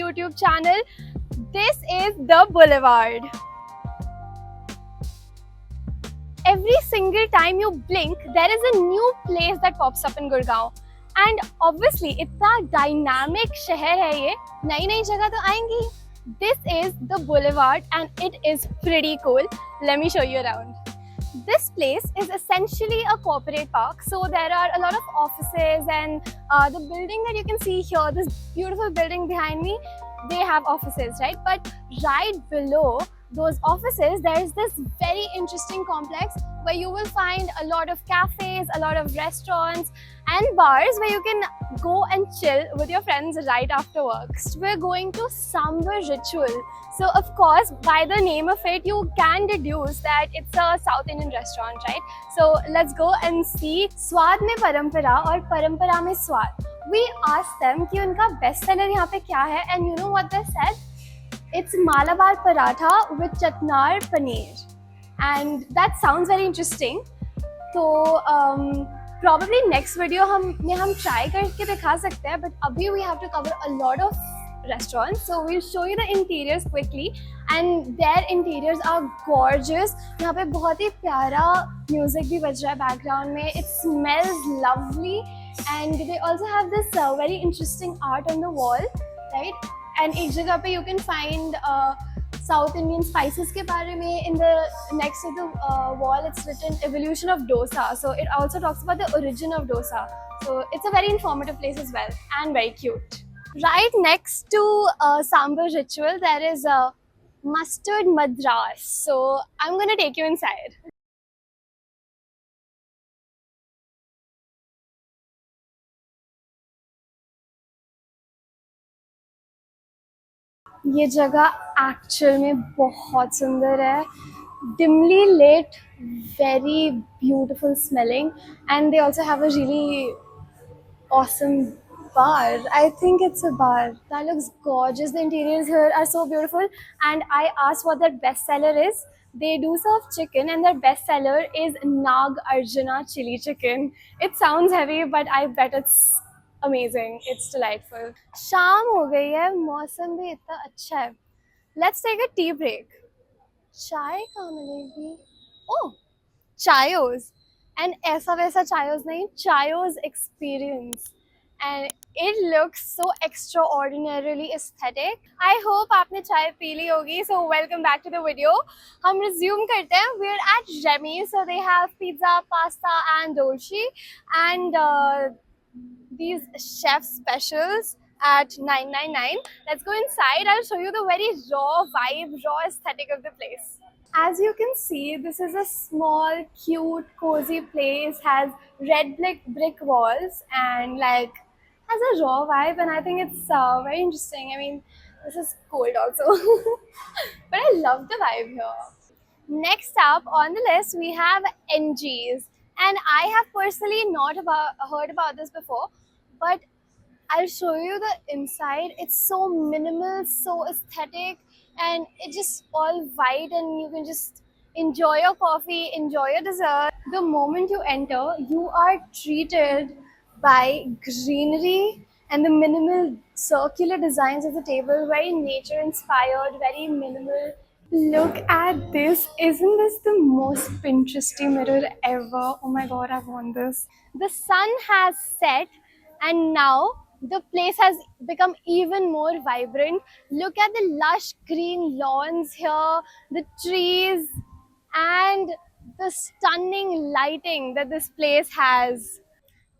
YouTube channel. This is The Boulevard. Every single time you blink, there is a new place that pops up in Gurgaon. And obviously, इतना dynamic शहर है ये, नई जगह तो आएंगी. This is The Boulevard and it is pretty cool. Let me show you around. This place is essentially a corporate park, so there are a lot of offices and the building that you can see here, this beautiful building behind me, they have offices, right? But right below those offices, there is this very interesting complex where you will find a lot of cafes, a lot of restaurants and bars where you can go and chill with your friends right after work. We're going to Sambar Ritual. So of course, by the name of it, you can deduce that it's a South Indian restaurant, right? So let's go and see. Swad mein parampara और parampara mein swad. We asked them कि उनका best seller यहाँ पे क्या है, and you know what they said? It's Malabar paratha with chatnar paneer, and that sounds very interesting. So probably next video हम try करके दिखा सकते हैं, but अभी we have to cover a lot of restaurants, so we'll show you the interiors quickly, and their interiors are gorgeous. यहाँ पे बहुत ही प्यारा music भी बज रहा है background में. It smells lovely, and they also have this very interesting art on the wall, right? And एक जगह पे you can find South Indian spices के बारे में. In the next to the wall, it's written evolution of dosa, so it also talks about the origin of dosa. So it's a very informative place as well, and very cute. Right next to Sambar Ritual, there is a Mustard Madras. So I'm gonna take you inside. ये जगह actual में बहुत सुंदर है. Dimly lit, very beautiful smelling, and they also have a really awesome bar. I think it's a bar. That looks gorgeous. The interiors here are so beautiful, and I asked what their best seller is. They do serve chicken, and their best seller is Nag Arjuna chili chicken. It sounds heavy, but I bet it's amazing. It's delightful. शाम हो गई है, मौसम भी इतना अच्छा है. Let's take a tea break. चाय कहाँ मिलेगी? Oh, चायोस. And ऐसा वैसा चायोस नहीं, Chaayos experience. And it looks so extraordinarily aesthetic. I hope आपने चाय पी ली होगी. So welcome back to the video. हम resume करते हैं. We're at Remy, so they have pizza, pasta, and dolce, and these chef specials at 999. Let's go inside. I'll show you the very raw vibe, raw aesthetic of the place. As you can see, this is a small, cute, cozy place, has red brick walls, and like has a raw vibe, and I think it's very interesting. I mean, this is cold also, but I love the vibe here. Next up on the list, we have NG's, and I have personally not heard about this before, but I'll show you the inside. It's so minimal, so aesthetic, and it's just all white, and you can just enjoy your coffee, enjoy your dessert. The moment you enter, you are treated by greenery and the minimal circular designs of the table, very nature inspired, very minimal. Look at this. Isn't this the most Pinteresty mirror ever? Oh my god, I want this. The sun has set, and now the place has become even more vibrant. Look at the lush green lawns here, the trees, and the stunning lighting that this place has.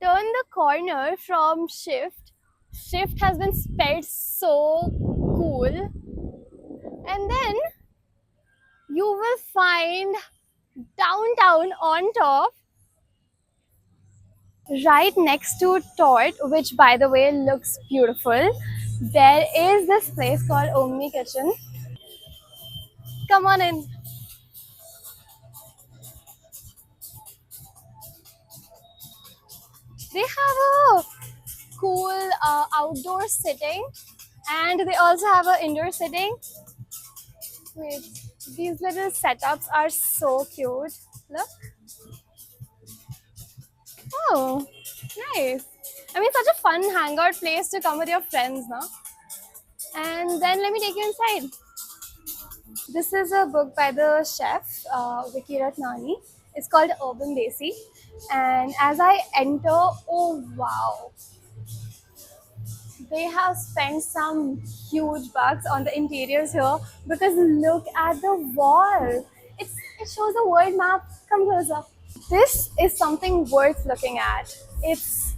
Turn the corner from Shift. Shift has been spelled so cool. And then you will find downtown on top, right next to Tort, which by the way looks beautiful. There is this place called Omni Kitchen. Come on in. They have a cool outdoor sitting, and they also have an indoor sitting. Wait, these little setups are so cute. Look. Oh, nice. I mean, such a fun hangout place to come with your friends, no? And then let me take you inside. This is a book by the chef, Vicky Ratnani. It's called Urban Desi. And as I enter, oh wow, they have spent some huge bucks on the interiors here because look at the wall. It shows a world map. Come closer. This is something worth looking at. It's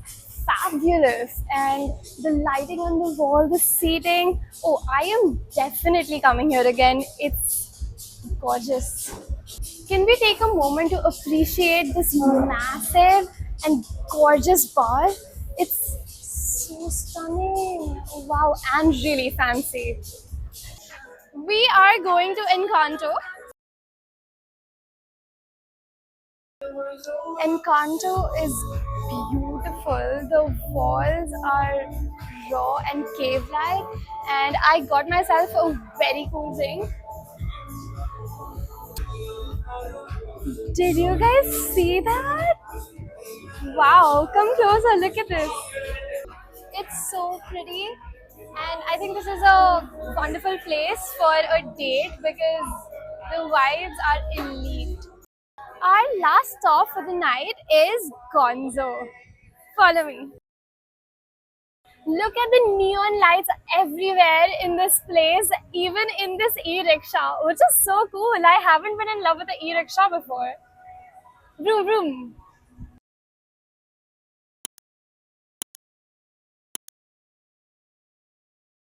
fabulous, and the lighting on the wall, the seating. Oh, I am definitely coming here again. It's gorgeous. Can we take a moment to appreciate this massive and gorgeous bar? It's so stunning. Wow, and really fancy. We are going to Encanto. Encanto is beautiful. The walls are raw and cave-like, and I got myself a very cool drink. Did you guys see that? Wow, come closer, look at this. It's so pretty, and I think this is a wonderful place for a date because the vibes are elite. Our last stop for the night is Gonzo. Follow me. Look at the neon lights everywhere in this place, even in this e-rickshaw, which is so cool. I haven't been in love with the e-rickshaw before. Vroom vroom.